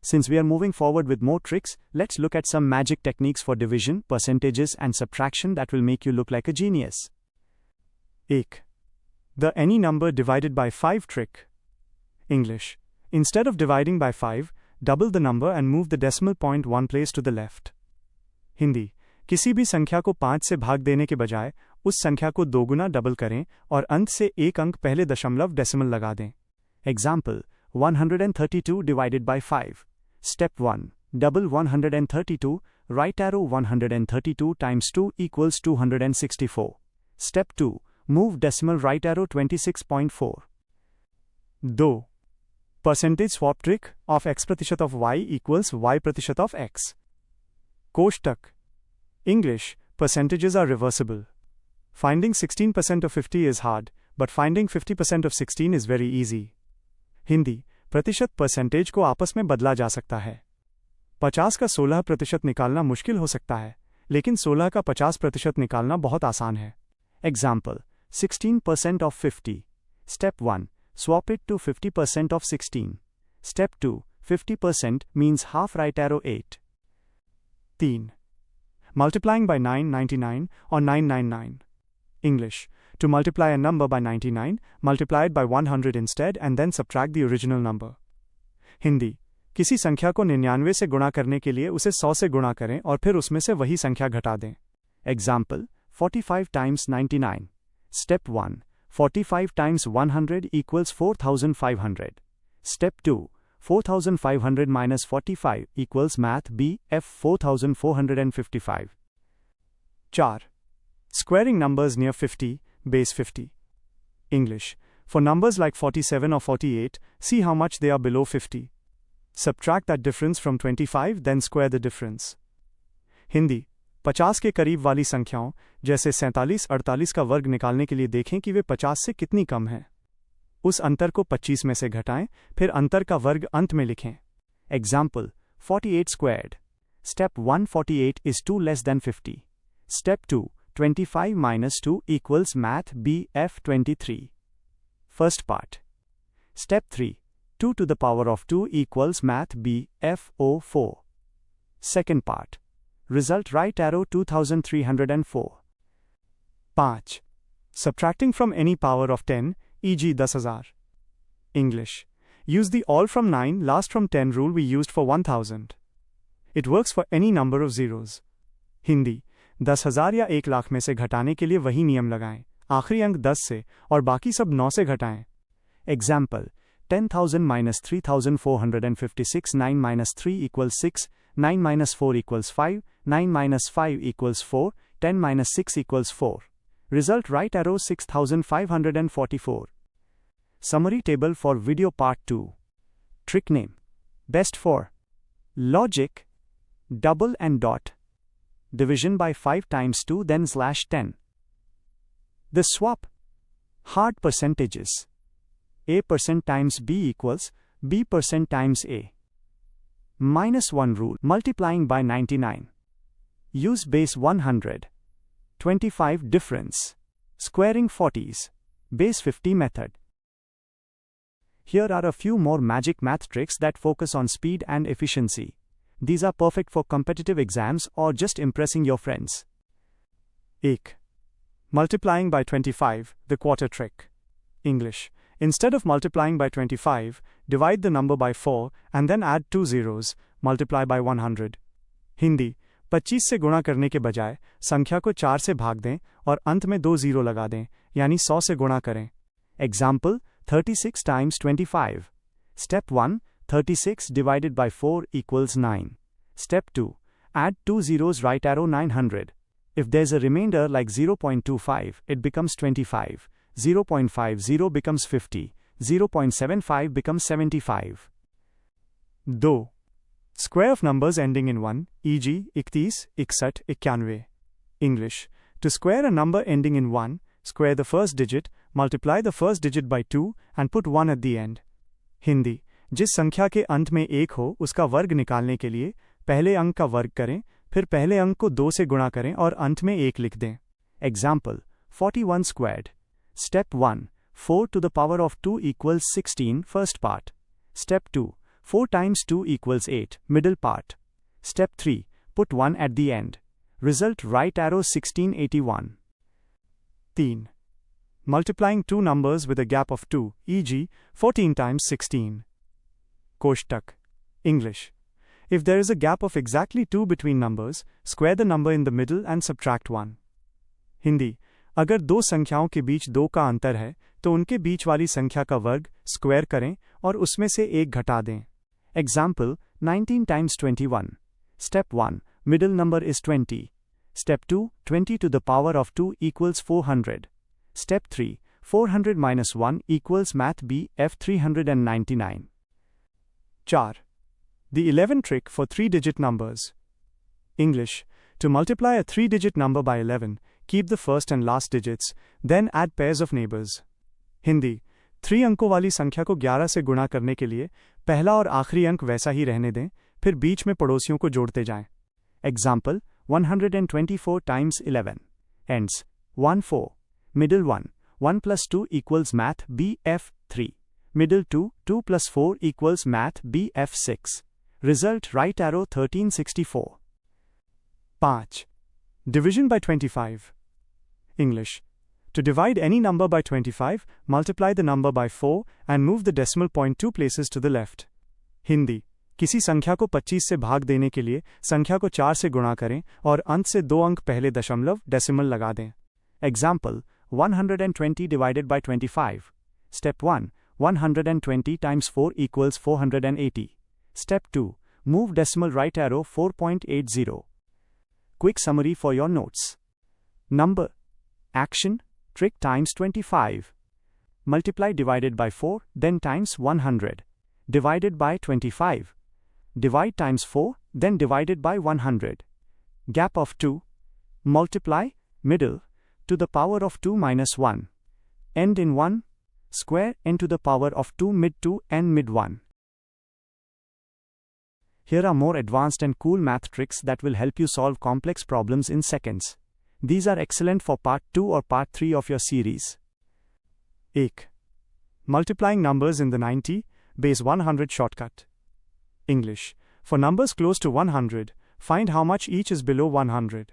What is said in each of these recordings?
Since we are moving forward with more tricks, let's look at some magic techniques for division, percentages and subtraction that will make you look like a genius. 1. The any number divided by 5 trick. English. Instead of dividing by 5, double the number and move the decimal point one place to the left. Hindi. किसी भी संख्या को 5 से भाग देने के बजाय उस संख्या को 2 गुना डबल करें और अंत से एक अंक पहले दशमलव डेसिमल लगा दें. Example, 132 divided by 5. Step 1. Double 132, right arrow 132 times 2 equals 264. Step 2. Move decimal right arrow 26.4. 2. Percentage swap trick of x% of y equals y% of x. कोष्टक. English, percentages are reversible. Finding 16% of 50 is hard, but finding 50% of 16 is very easy. Hindi. प्रतिशत percentage को आपस में बदला जा सकता है. 50 का 16% निकालना मुश्किल हो सकता है, लेकिन 16 का 50% निकालना बहुत आसान है. Example, 16% of 50. Step 1. Swap it to 50% of 16. Step 2. 50% means half right arrow 8. 3. Multiplying by 999 or 999. English. To multiply a number by 99, multiply it by 100 instead and then subtract the original number. Hindi. किसी संख्या को 99 से गुणा करने के लिए उसे 100 से गुणा करें और फिर उसमें से वही संख्या घटा दें. Example, 45 times 99. Step 1. 45 times 100 equals 4500. Step 2. 4500 minus 45 equals math B F 4455. 4. Squaring numbers near 50, base 50. English. For numbers like 47 or 48, see how much they are below 50. Subtract that difference from 25, then square the difference. Hindi. 50 के करीब वाली संख्याओं जैसे 47, 48 का वर्ग निकालने के लिए देखें कि वे 50 से कितनी कम हैं. उस अंतर को 25 में से घटाएं, फिर अंतर का वर्ग अंत में लिखें. Example, 48 squared. Step 1. 48 is 2 less than 50. Step 2. 25 minus 2 equals math B F 23. First part. Step 3. 2 to the power of 2 equals math B F 04. Second part. Result right arrow 2304. 5. Subtracting from any power of 10, e.g. 10,000. English. Use the all from 9 last from 10 rule we used for 1000. It works for any number of zeros. Hindi. 10,000 या 1 लाख में से घटाने के लिए वही नियम लगाएं. आखिरी अंक 10 से और बाकी सब 9 से घटाएं. Example, 10,000 minus 3,456, 9 minus 3 equals 6, 9 minus 4 equals 5, 9 minus 5 equals 4, 10 minus 6 equals 4. Result right arrow 6,544. Summary table for video part 2. Trick name. Best for. Logic. Double and dot. Division by 5 times 2 then /10. The swap. Hard percentages. A% times B equals B% times A. -1 rule. Multiplying by 99. Use base 100. 25 difference. Squaring 40s. Base 50 method. Here are a few more magic math tricks that focus on speed and efficiency. These are perfect for competitive exams or just impressing your friends. 1. Multiplying by 25, the quarter trick. English. Instead of multiplying by 25, divide the number by 4 and then add 2 zeros, multiply by 100. Hindi. 25 से गुणा करने के बजाय संख्या को 4 से भाग दें और अंत में 2 जीरो लगा दें, यानी 100 से गुणा करें. Example, 36 times 25. Step 1. 36 divided by 4 equals 9. Step 2. Add 2 zeros right arrow 900. If there's a remainder like 0.25, it becomes 25. 0.50 becomes 50. 0.75 becomes 75. 2. Square of numbers ending in 1, e.g. 31, 61, 91. English. To square a number ending in 1, square the first digit, multiply the first digit by 2 and put 1 at the end. Hindi. जिस संख्या के अंत में 1 हो उसका वर्ग निकालने के लिए पहले अंक का वर्ग करें, फिर पहले अंक को 2 से गुणा करें और अंत में 1 लिख दें. Example, 41 squared. Step 1. 4 to the power of 2 equals 16, first part. Step 2. 4 times 2 equals 8, middle part. Step 3. Put 1 at the end. Result right arrow 1681. 3. Multiplying two numbers with a gap of 2, e.g., 14 times 16. Koshtak. English. If there is a gap of exactly 2 between numbers, square the number in the middle and subtract 1. Hindi. अगर दो संख्याओं के बीच 2 का अंतर है, तो उनके बीच वाली संख्या का वर्ग स्क्वायर करें और उसमें से 1 घटा दें. Example, 19 times 21. Step 1. Middle number is 20. Step 2. 20 to the power of 2 equals 400. Step 3. 400 minus 1 equals Math B F 399. 4. The 11 trick for 3-digit numbers. English. To multiply a 3-digit number by 11, keep the first and last digits, then add pairs of neighbors. Hindi. 3 अंकों वाली संख्या को 11 से गुणा करने के लिए पहला और आखिरी अंक वैसा ही रहने दें, फिर बीच में पड़ोसियों को जोड़ते जाएं. Example, 124 times 11. Ends 1 4. Middle 1. 1 plus 2 equals Math B F 3. Middle 2. 2 plus 4 equals Math B F 6. Result right arrow 1364. 5. Division by 25. English. To divide any number by 25, multiply the number by 4 and move the decimal point 2 places to the left. Hindi. किसी संख्या को 25 से भाग देने के लिए संख्या को 4 से गुणा करें और अंत से 2 अंक पहले दशमलव डेसिमल लगा दें. Example, 120 divided by 25. Step 1. 120 times 4 equals 480. Step 2. Move decimal right arrow 4.80. Quick summary for your notes. Number. Action. Trick times 25. Multiply divided by 4, then times 100. Divided by 25. Divide times 4, then divided by 100. Gap of 2. Multiply, middle, to the power of 2 minus 1. End in 1. Square n to the power of 2 mid 2 and mid 1. Here are more advanced and cool math tricks that will help you solve complex problems in seconds. These are excellent for part 2 or part 3 of your series. 1. Multiplying numbers in the 90, base 100 shortcut. English. For numbers close to 100, find how much each is below 100.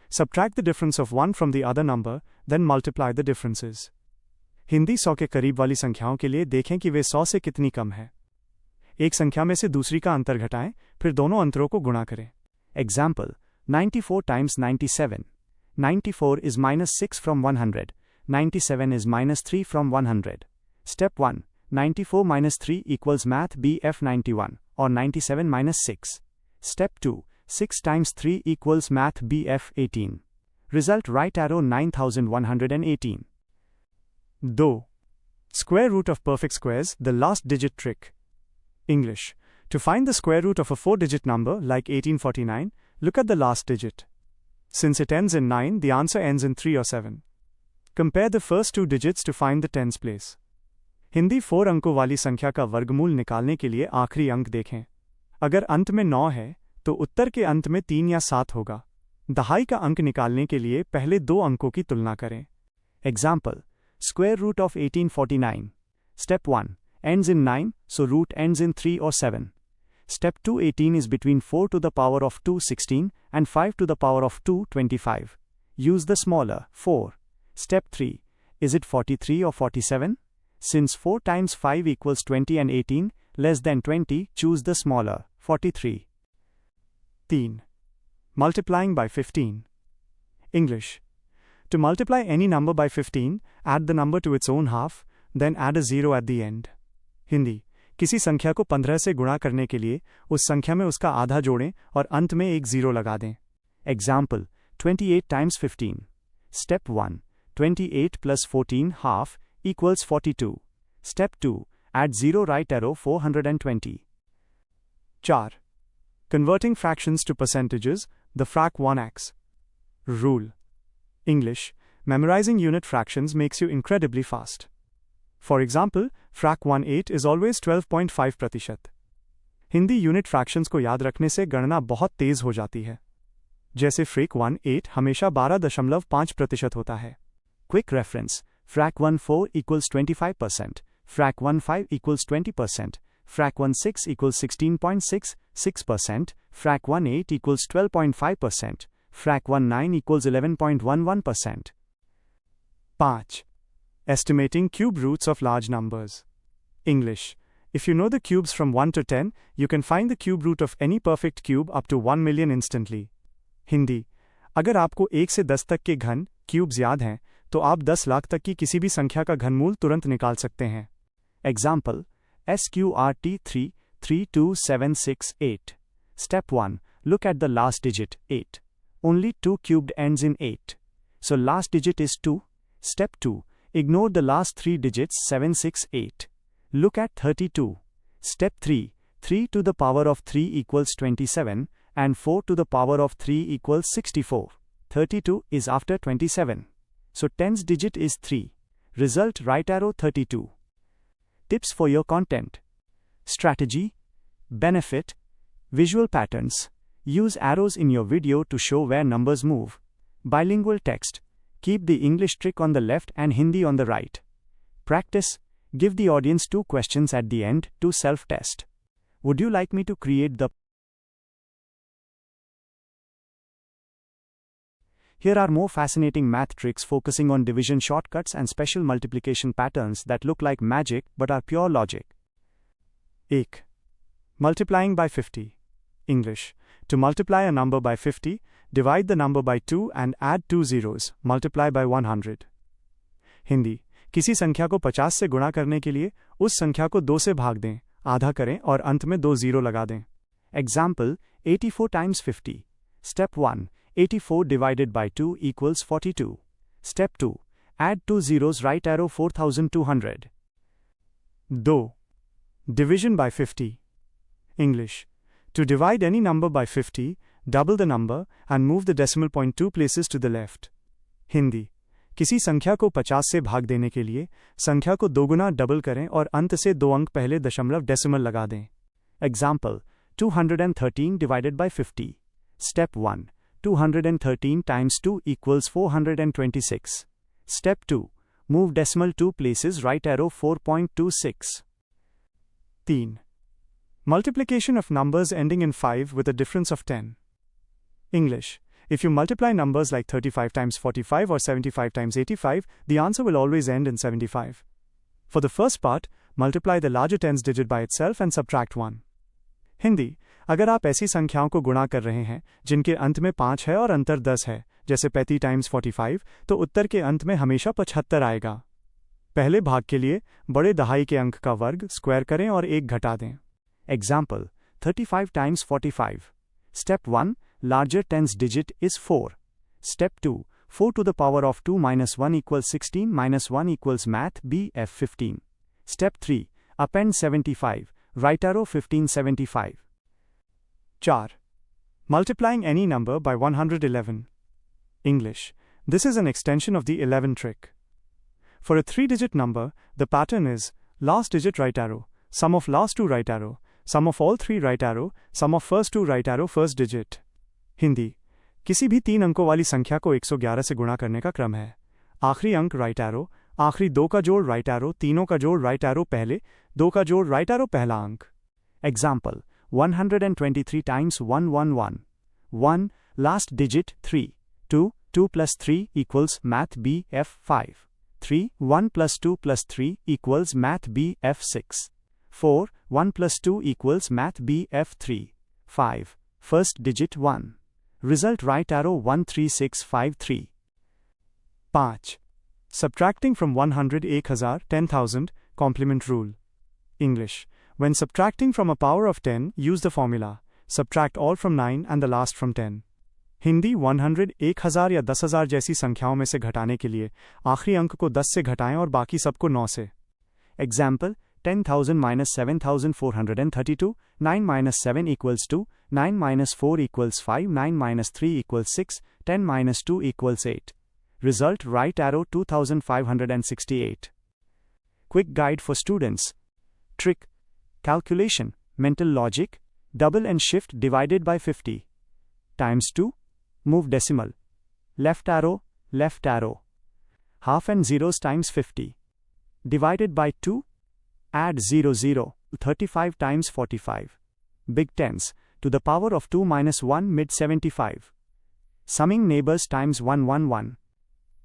Subtract the difference of 1 from the other number, then multiply the differences. Hindi 100 के करीब वाली संख्याओं के लिए देखें कि वे 100 से कितनी कम है. एक संख्या में से दूसरी का अंतर घटाएं, फिर दोनों अंतरों को गुणा करें. Example, 94 times 97. 94 is minus 6 from 100. 97 is minus 3 from 100. Step 1. 94 minus 3 equals Math BF 91, or 97 minus 6. Step 2. 6 times 3 equals Math BF 18. Result right arrow 9118. 2. Square root of perfect squares, the last digit trick. English. To find the square root of a 4-digit number like 1849, look at the last digit. Since it ends in 9, the answer ends in 3 or 7. Compare the first 2 digits to find the tens place. Hindi 4 अंकों वाली संख्या का वर्गमूल निकालने के लिए आखिरी अंक देखें. अगर अंत में 9 है, तो उत्तर के अंत में 3 या 7 होगा. दहाई का अंक निकालने के लिए पहले 2 अंकों की तुलना करें. Example, square root of 1849. Step 1. Ends in 9, so root ends in 3 or 7. Step 2. 18 is between 4 to the power of 2 16 and 5 to the power of 2 25. Use the smaller, 4. Step 3. Is it 43 or 47? Since 4 times 5 equals 20 and 18, less than 20, choose the smaller, 43. 3. Multiplying by 15. English. To multiply any number by 15, add the number to its own half, then add a 0 at the end. Hindi. किसी संख्या को 15 से गुणा करने के लिए उस संख्या में उसका आधा जोड़ें और अंत में एक 0 लगा दें. Example, 28 times 15. Step 1. 28 plus 14 half equals 42. Step 2. Add 0 right arrow 420. 4. Converting fractions to percentages, the frac 1x. Rule. English. Memorizing unit fractions makes you incredibly fast. For example, frac 18 is always 12.5%. Hindi unit fractions को याद रखने से गणना बहुत तेज हो जाती है. जैसे फ्रैक 18 हमेशा 12.5% होता है. Quick reference. Frac 14 equals 25%. Frac 15 equals 20%. Frac 16 equals 16.66%, Frac 18 equals 12.5%, Frac 19 equals 11.11%. 5. Estimating cube roots of large numbers. English. If you know the cubes from 1 to 10, you can find the cube root of any perfect cube up to 1 million instantly. Hindi. अगर आपको 1 से 10 तक के घन cubes याद हैं, तो आप 10 लाख तक की किसी भी संख्या का घनमूल तुरंत निकाल सकते हैं. Example: SQRT 33276 Step 1. Look at the last digit, 8. Only 2 cubed ends in 8. So last digit is 2. Step 2. Ignore the last 3 digits 7, 6, 8. Look at 32. Step 3. 3 to the power of 3 equals 27, and 4 to the power of 3 equals 64. 32 is after 27. So 10th digit is 3. Result: right arrow 32. Tips for your content. Strategy. Benefit. Visual patterns. Use arrows in your video to show where numbers move. Bilingual text. Keep the English trick on the left and Hindi on the right. Practice. Give the audience 2 questions at the end to self-test. Would you like me to create the... Here are more fascinating math tricks focusing on division shortcuts and special multiplication patterns that look like magic but are pure logic. 1. Multiplying by 50. English. To multiply a number by 50, divide the number by 2 and add 2 zeros, multiply by 100. Hindi. किसी संख्या को 50 से गुणा करने के लिए उस संख्या को 2 से भाग दें, आधा करें और अंत में 2 जीरो लगा दें. Example: 84 times 50. Step 1. 84 divided by 2 equals 42. Step 2. Add 2 zeros, right arrow 4200. 2. Division by 50. English. To divide any number by 50, double the number and move the decimal point 2 places to the left. Hindi. किसी संख्या को 50 से भाग देने के लिए संख्या को 2 गुना डबल करें और अंत से 2 अंक पहले दशमलव डेसिमल लगा दें. Example: 213 divided by 50. Step 1. 213 times 2 equals 426. Step 2. Move decimal 2 places, right arrow 4.26. 3. Multiplication of numbers ending in 5 with a difference of 10. English. If you multiply numbers like 35 times 45 or 75 times 85, the answer will always end in 75. For the first part, multiply the larger tens digit by itself and subtract 1. Hindi. अगर आप ऐसी संख्याओं को गुणा कर रहे हैं जिनके अंत में 5 है और अंतर 10 है, जैसे 35 टाइम्स 45, तो उत्तर के अंत में हमेशा 75 आएगा. पहले भाग के लिए बड़े दहाई के अंक का वर्ग स्क्वायर करें और 1 घटा दें. Example: 35 times 45. Step 1. Larger tens digit is 4. Step 2. 4 to the power of 2 minus 1 equals 16 minus 1 equals math B F 15. Step 3. Append 75. Right arrow 1575. 4. Multiplying any number by 111. English. This is an extension of the 11 trick. For a 3-digit number, the pattern is last digit right arrow, sum of last 2 right arrow, sum of all 3 right arrow, sum of first 2 right arrow first digit. Hindi. किसी भी 3 अंकों वाली संख्या को 111 से गुणा करने का क्रम है. आखिरी अंक राइट एरो, आखिरी 2 का जोड़ राइट एरो, तीनों का जोड़ राइट एरो पहले, 2 का जोड़ राइट एरो पहला अंक. Example: 123 times 111. 1. Last digit 3. 2. 2 plus 3 equals math B F 5. 3. 1 plus 2 plus 3 equals math B F 6. 4. 1 plus 2 equals math B F 3. 5. First digit 1. Result right arrow 13653. 5. Subtracting from 100 1000 10,000 complement rule. English. When subtracting from a power of 10, use the formula subtract all from 9 and the last from 10. Hindi. 100 1000 या 10,000 जैसी संख्याओं में से घटाने के लिए आखिरी अंक को 10 से घटाएं और बाकी सबको 9 से. Example: 10,000 minus 7,432, 9 minus 7 equals 2, 9 minus 4 equals 5, 9 minus 3 equals 6, 10 minus 2 equals 8. Result right arrow 2568. Quick guide for students. Trick: calculation, mental logic, double and shift divided by 50. Times 2, move decimal. Left arrow, left arrow. Half and zeros times 50. Divided by 2, Add 0, 0, 35 times 45. Big tens, to the power of 2 minus 1 mid 75. Summing neighbors times 1, 1, 1.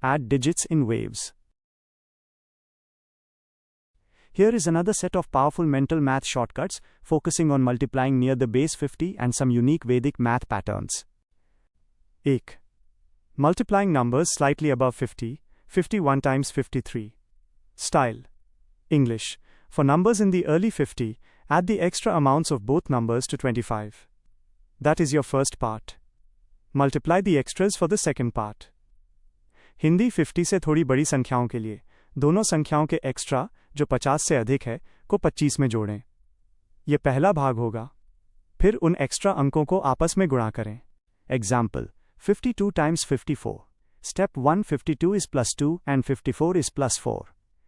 Add digits in waves. Here is another set of powerful mental math shortcuts, focusing on multiplying near the base 50 and some unique Vedic math patterns. 1. Multiplying numbers slightly above 50, 51 times 53. Style. English. For numbers in the early 50, add the extra amounts of both numbers to 25. That is your first part. Multiply the extras for the second part. Hindi 50 से थोड़ी बड़ी संख्याओं के लिए दोनों संख्याओं के extra जो 50 से अधिक है को 25 में जोड़ें. यह पहला भाग होगा. फिर उन एक्स्ट्रा अंकों को आपस में गुणा करें. Example. 52 times 54. Step 1 52 is plus 2 and 54 is plus 4.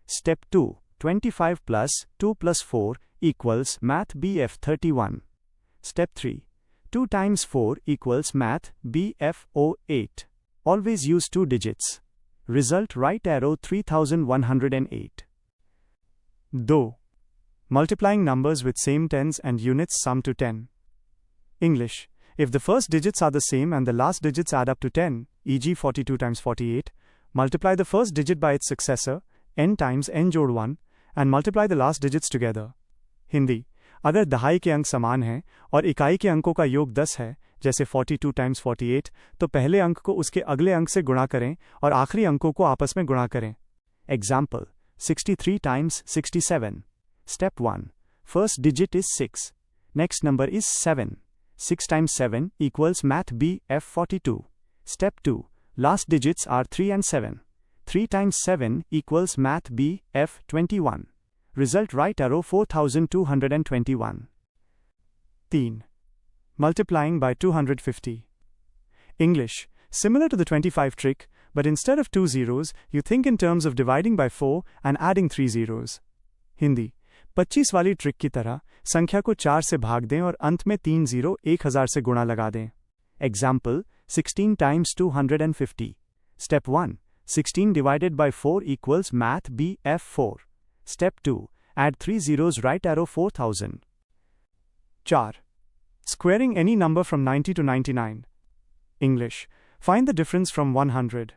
Step 2 25 plus 2 plus 4 equals Math BF 31. Step 3 2 times 4 equals Math BF 08. Always use 2 digits. Result right arrow 3108. 2. Multiplying numbers with same tens and units sum to 10. English. If the first digits are the same and the last digits add up to 10, e.g. 42 times 48, multiply the first digit by its successor, n times n जोड़ 1, and multiply the last digits together. Hindi. अगर दहाई के अंक समान हैं और इकाई के अंकों का योग 10 है, जैसे 42 times 48, तो पहले अंक को उसके अगले अंक से गुणा करें और आखिरी अंकों को आपस में गुणा करें. Example. 63 times 67. Step 1. First digit is 6. Next number is 7. 6 times 7 equals Math BF 42. Step 2. Last digits are 3 and 7. 3 times 7 equals Math BF 21. Result right arrow 4221. 3. Multiplying by 250. English. Similar to the 25 trick, but instead of 2 zeros, you think in terms of dividing by 4 and adding 3 zeros. Hindi. 25 वाली trick की तरह संख्या को 4 से भाग दें और अंत में 3 जीरो 1000 से गुणा लगा दें. Example. 16 times 250. Step 1. 16 divided by 4 equals Math BF 4. Step 2. Add 3 zeros right arrow 4000. 4. Squaring any number from 90 to 99. English. Find the difference from 100.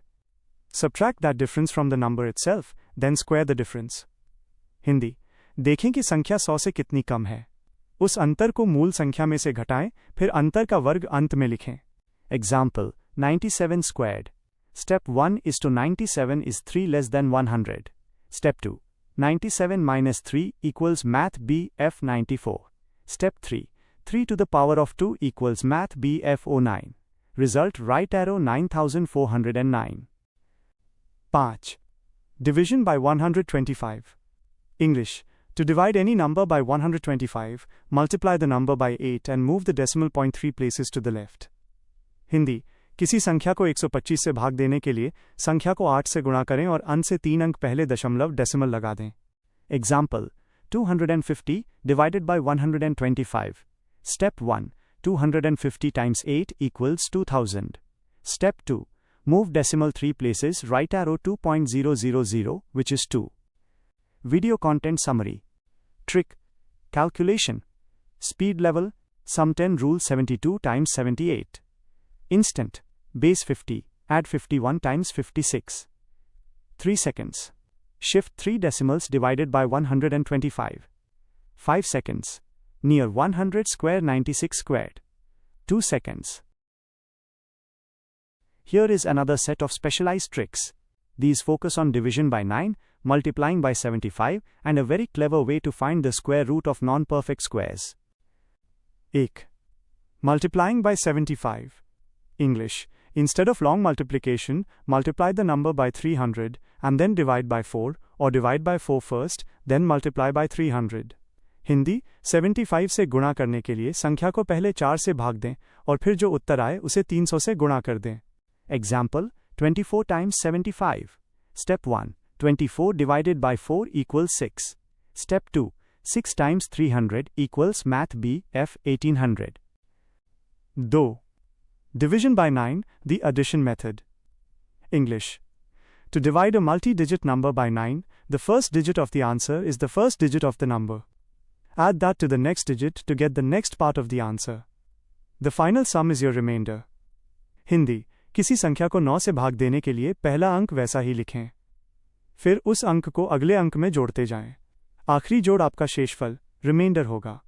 Subtract that difference from the number itself, then square the difference. Hindi. देखें कि संख्या 100 से कितनी कम है. उस अंतर को मूल संख्या में से घटाएं, फिर अंतर का वर्ग अंत में लिखें. Example. 97 squared. Step 1 is to 97 is 3 less than 100. Step 2. 97 minus 3 equals Math BF 94. Step 3. 3 to the power of 2 equals Math BF 09. Result right arrow 9409. 5. Division by 125. English. To divide any number by 125, multiply the number by 8 and move the decimal point 3 places to the left. Hindi. किसी संख्या को 125 से भाग देने के लिए संख्या को 8 से गुणा करें और अंत से 3 अंक पहले दशमलव डेसिमल लगा दें. Example. 250 divided by 125. Step 1. 250 times 8 equals 2000. Step 2. Move decimal 3 places right arrow 2.000, which is 2. Video content summary. Trick. Calculation. Speed level. Sum 10 rule 72 times 78. Instant. Base 50. Add 51 times 56. 3 seconds. Shift 3 decimals divided by 125. 5 seconds. Near 100 square 96 squared. 2 seconds. Here is another set of specialized tricks. These focus on division by 9, multiplying by 75, and a very clever way to find the square root of non-perfect squares. 1. Multiplying by 75. English. Instead of long multiplication, multiply the number by 300, and then divide by 4, or divide by 4 first, then multiply by 300. Hindi. 75 से गुणा करने के लिए संख्या को पहले 4 से भाग दें और फिर जो उत्तर आए उसे 300 से गुणा कर दें. Example. 24 times 75. Step 1. 24 divided by 4 equals 6. Step 2. 6 times 300 equals Math BF 1800. 2. Division by 9, the addition method. English. To divide a multi-digit number by 9, the first digit of the answer is the first digit of the number. Add that to the next digit to get the next part of the answer. The final sum is your remainder. Hindi, किसी संख्या को 9 से भाग देने के लिए पहला अंक वैसा ही लिखें। फिर उस अंक को अगले अंक में जोड़ते जाएं। आखिरी जोड़ आपका शेषफल, रिमाइंडर होगा।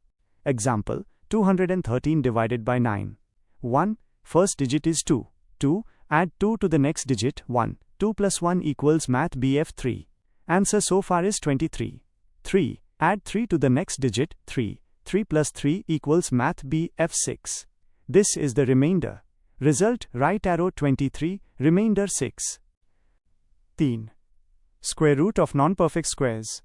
Example, 213 divided by 9. 1. First digit is 2. 2. Add 2 to the next digit, 1. 2 plus 1 equals math BF 3. Answer so far is 23. 3. Add 3 to the next digit, 3. 3 plus 3 equals math BF 6. This is the remainder. Result, right arrow 23, remainder 6. 3. Square root of non-perfect squares.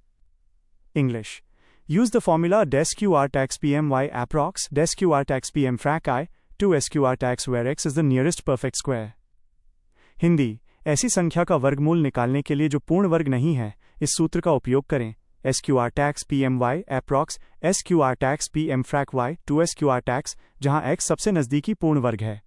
English. Use the formula DESQR tax PMY approx DESQR tax PM frac I to SQR tax where x is the nearest perfect square. Hindi, ऐसी संख्या का वर्गमूल निकालने के लिए जो पूर्ण वर्ग नहीं है, इस सूत्र का उपयोग करें। SQR tax PMY approx SQR tax PM frac y to SQR tax, जहां x सबसे नजदीकी पूर्ण वर्ग है।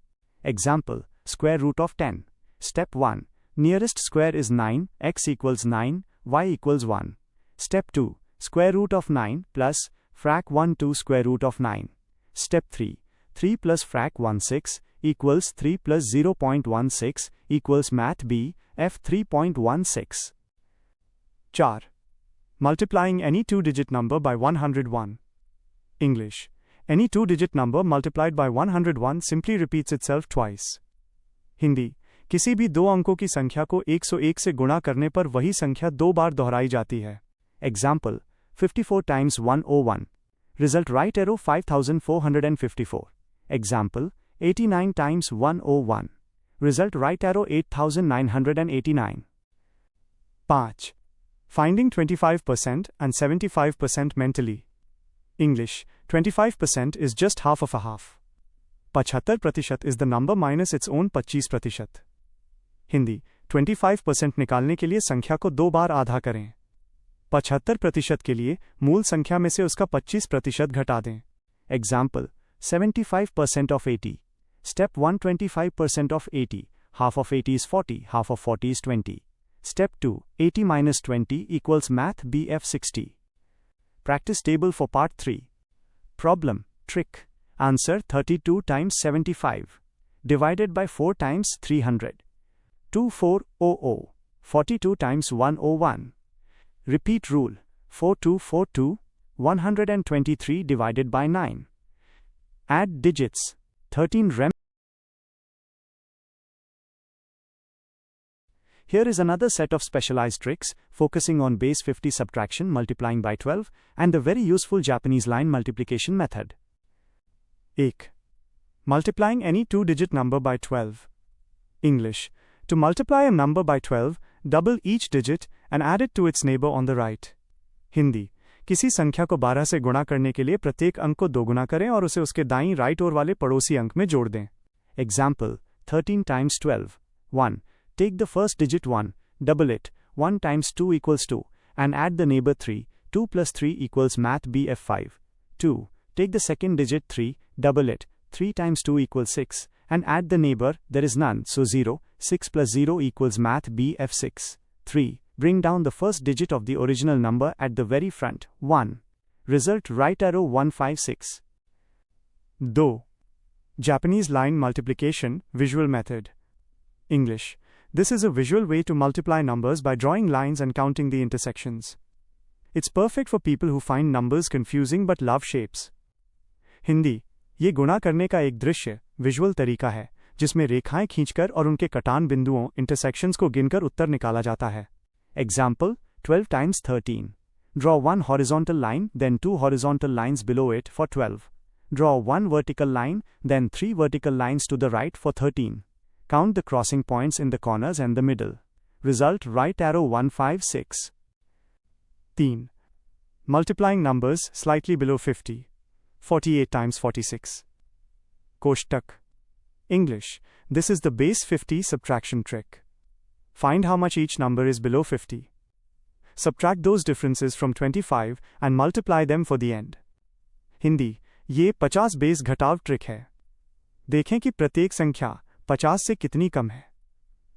Example, square root of 10. Step 1. Nearest square is 9, x equals 9, y equals 1. Step 2. Square root of 9 plus frac 1 to square root of 9. Step 3. 3 plus frac 1 6 equals 3 plus 0.16 equals math B, F 3.16. 4. Multiplying any two-digit number by 101. English. Any two-digit number multiplied by 101 simply repeats itself twice. Hindi, किसी भी दो अंकों की संख्या को 101 से गुणा करने पर वही संख्या दो बार दोहराई जाती है। Example, 54 times 101. Result, right arrow 5454. Example, 89 times 101. Result, right arrow 8989. 5. Finding 25% and 75% mentally. English. 25% is just half of a half. 75% is the number minus its own 25%. Hindi, 25% निकालने के लिए संख्या को दो बार आधा करें। 75% के लिए मूल संख्या में से उसका 25% घटा दें। Example, 75% of 80. Step 1, 25% of 80. Half of 80 is 40, half of 40 is 20. Step 2, 80 minus 20 equals math BF 60. Practice table for part 3. Problem, trick. Answer, 32 times 75. Divided by 4 times 300. 2400. 42 times 101. Repeat rule, 4242. 123 divided by 9. Add digits, 13 rem. Here is another set of specialized tricks, focusing on base 50 subtraction multiplying by 12, and the very useful Japanese line multiplication method. 1. Multiplying any two-digit number by 12. English. To multiply a number by 12, double each digit and add it to its neighbor on the right. Hindi, किसी संख्या को 12 से गुणा करने के लिए प्रत्येक अंक को दोगुना करें और उसे उसके दाईं राइट ओर वाले पड़ोसी अंक में जोड़ दें। Example, 13 times 12. 1. Take the first digit 1, double it, 1 times 2 equals 2, and add the neighbor 3, 2 plus 3 equals math BF 5. 2. Take the second digit 3, double it, 3 times 2 equals 6, and add the neighbor, there is none, so 0, 6 plus 0 equals math BF 6. 3. Bring down the first digit of the original number at the very front, 1. Result, right arrow 156. 2. Japanese line multiplication, visual method. English. This is a visual way to multiply numbers by drawing lines and counting the intersections. It's perfect for people who find numbers confusing but love shapes. Hindi, ये गुणा करने का एक दृश्य, visual तरीका है, जिसमें रेखाएं खींचकर और उनके कटान बिंदुओं, intersections को गिनकर उत्तर निकाला जाता है। Example, 12 times 13. Draw one horizontal line, then two horizontal lines below it for 12. Draw one vertical line, then three vertical lines to the right for 13. Count the crossing points in the corners and the middle. Result, right arrow 156. 3. Multiplying numbers slightly below 50. 48 times 46. Koshtak. English. This is the base 50 subtraction trick. Find how much each number is below 50. Subtract those differences from 25 and multiply them for the end. Hindi, ये 50 base घटाव trick है। देखें कि प्रत्येक संख्या 50 से कितनी कम है।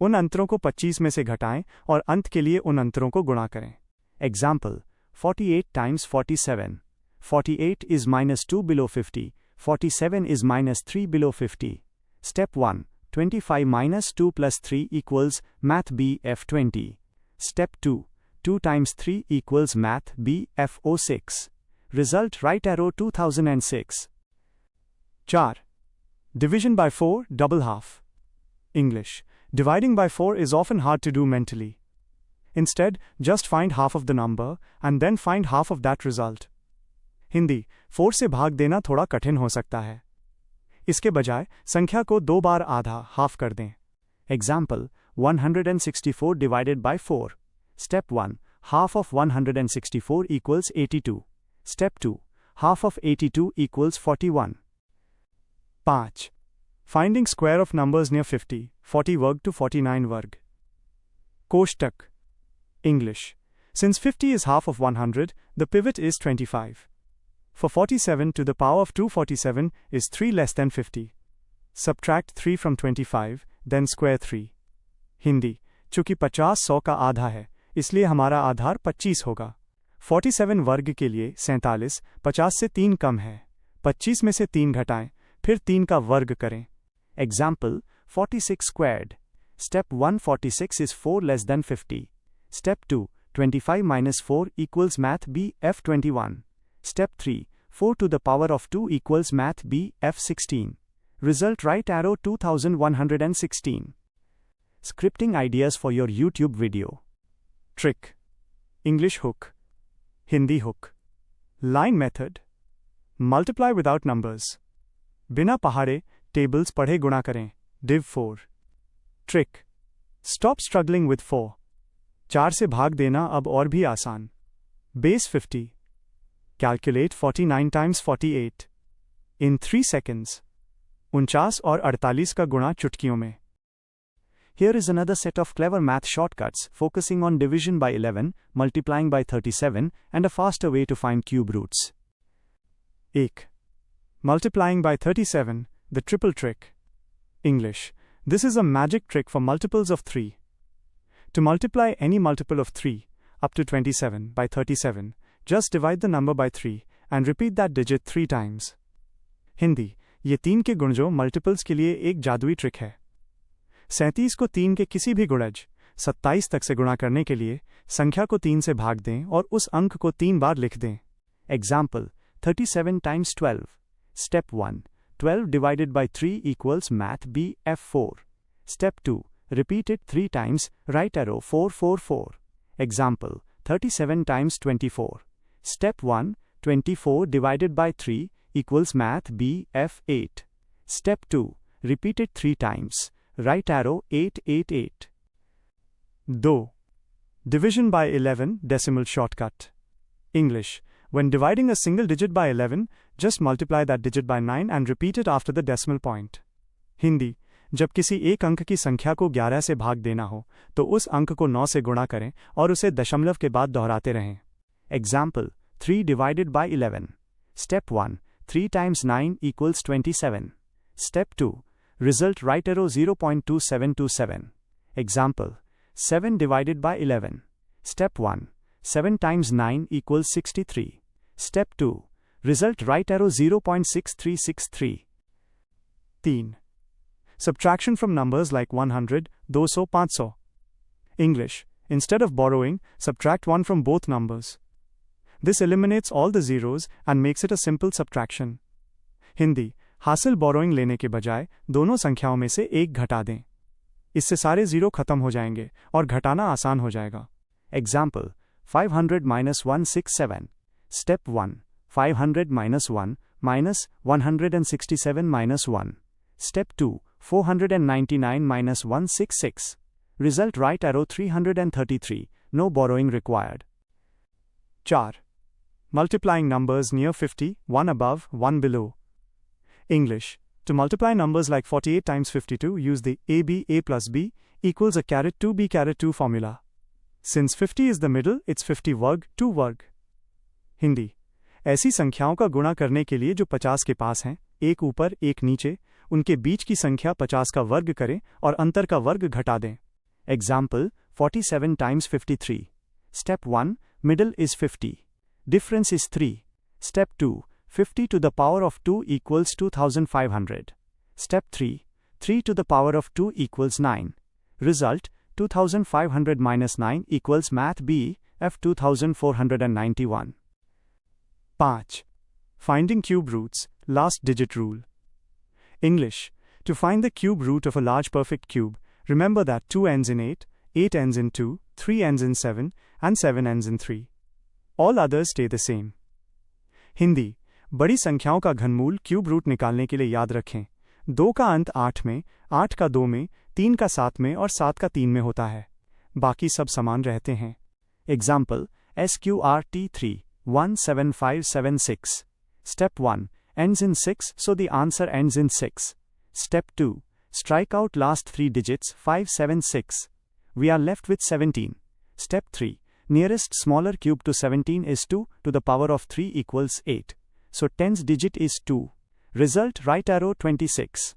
उन अंतरों को 25 में से घटाएं और अंत के लिए उन अंतरों को गुणा करें। Example 48 times 47. 48 is -2 below 50. 47 is -3 below 50. Step 1. 25 minus 2 plus 3 equals Math B F20. Step 2. 2 times 3 equals Math B F06. Result right arrow 2006. 4. Division by 4, double half. English. Dividing by 4 is often hard to do mentally. Instead, just find half of the number and then find half of that result. Hindi 4 से भाग देना थोड़ा कठिन हो सकता है। इसके बजाय संख्या को 2 बार आधा हाफ कर दें। Example 164 divided by 4. Step 1. Half of 164 equals 82. Step 2. Half of 82 equals 41. 5. Finding square of numbers near 50, 40 वर्ग to 49 वर्ग। कोष्टक English. Since 50 is half of 100, the pivot is 25. For 47 to the power of 247 is 3 less than 50. Subtract 3 from 25, then square 3. Hindi. चूंकि 50 100 का आधा है, इसलिए हमारा आधार 25 होगा। 47 वर्ग के लिए 47 50 से 3 कम है। 25 में से 3 घटाएं, फिर 3 का वर्ग करें। Example 46 squared. Step 1. 46 is 4 less than 50. Step 2. 25 minus 4 equals Math B F21. Step 3. 4 to the power of 2 equals Math B F16. Result right arrow 2116. Scripting ideas for your YouTube video. Trick. English hook. Hindi hook. Line method. Multiply without numbers. बिना पहाड़े tables पढ़े गुणा करें. Div 4. Trick. Stop struggling with 4. 4 से भाग देना अब और भी आसान। Base 50. Calculate 49 times 48. In 3 seconds. 49 और 48 का गुणा चुटकियों में। Here is another set of clever math shortcuts focusing on division by 11, multiplying by 37, and a faster way to find cube roots. 1. Multiplying by 37, the triple trick. English. This is a magic trick for multiples of 3. To multiply any multiple of 3, up to 27, by 37, just divide the number by 3 and repeat that digit 3 times. Hindi. ये 3 के गुणजों multiples के लिए एक जादुई trick है। 37 को 3 के किसी भी गुणज 27 तक से गुणा करने के लिए संख्या को 3 से भाग दें और उस अंक को 3 बार लिख दें। Example 37 times 12. Step 1. 12 divided by 3 equals Math B F4. Step 2. Repeat it 3 times, right arrow 444. Example 37 times 24. Step 1. 24 divided by 3 equals Math B F8. Step 2. Repeat it 3 times, right arrow 888. 2. Division by 11 decimal shortcut. English. When dividing a single digit by 11, just multiply that digit by 9 and repeat it after the decimal point. Hindi. जब किसी एक अंक की संख्या को 11 से भाग देना हो तो उस अंक को 9 से गुणा करें और उसे दशमलव के बाद दोहराते रहें। Example 3 divided by 11. Step 1. 3 times 9 equals 27. Step 2. Result right arrow 0.2727. Example 7 divided by 11. Step 1. 7 times 9 equals 63. Step 2. Result right arrow 0.6363. 3. Subtraction from numbers like 100, 200, 500. English. Instead of borrowing, subtract 1 from both numbers. This eliminates all the zeros and makes it a simple subtraction. Hindi. हासिल borrowing लेने के बजाय दोनों संख्याओं में से एक घटा दें। इससे सारे जीरो खत्म हो जाएंगे और घटाना आसान हो जाएगा। Example 500 minus 167. Step 1. 500 minus 1 minus 167 minus 1. Step 2. 499 minus 166. Result right arrow 333. No borrowing required. 4. Multiplying numbers near 50, 1 above, 1 below. English. To multiply numbers like 48 times 52, use the AB A plus B equals a caret 2B caret 2 formula. Since 50 is the middle, it's 50 वर्ग 2 वर्ग. हिंदी. ऐसी संख्याओं का गुणा करने के लिए जो 50 के पास हैं, एक ऊपर एक नीचे, उनके बीच की संख्या 50 का वर्ग करें और अंतर का वर्ग घटा दें। Example, 47 times 53. Step 1, middle is 50. Difference is 3. Step 2, 50 to the power of 2 equals 2500. Step 3, 3 to the power of 2 equals 9. Result, 2500 minus 9 equals Math B, F 2491. 5. Finding cube roots, last digit rule. English. To find the cube root of a large perfect cube, remember that 2 ends in 8, 8 ends in 2, 3 ends in 7, and 7 ends in 3. All others stay the same. Hindi. बड़ी संख्याओं का घनमूल cube root निकालने के लिए याद रखें, 2 का अंत 8 में, 8 का 2 में, 3 का 7 में और 7 का 3 में होता है. बाकी सब समान रहते हैं. Example, SQRT3, 17576. Step 1, ends in 6, so the answer ends in 6. Step 2, strike out last 3 digits 576. We are left with 17. Step 3, nearest smaller cube to 17 is 2 to the power of 3 equals 8. So 10th digit is 2. Result, right arrow 26.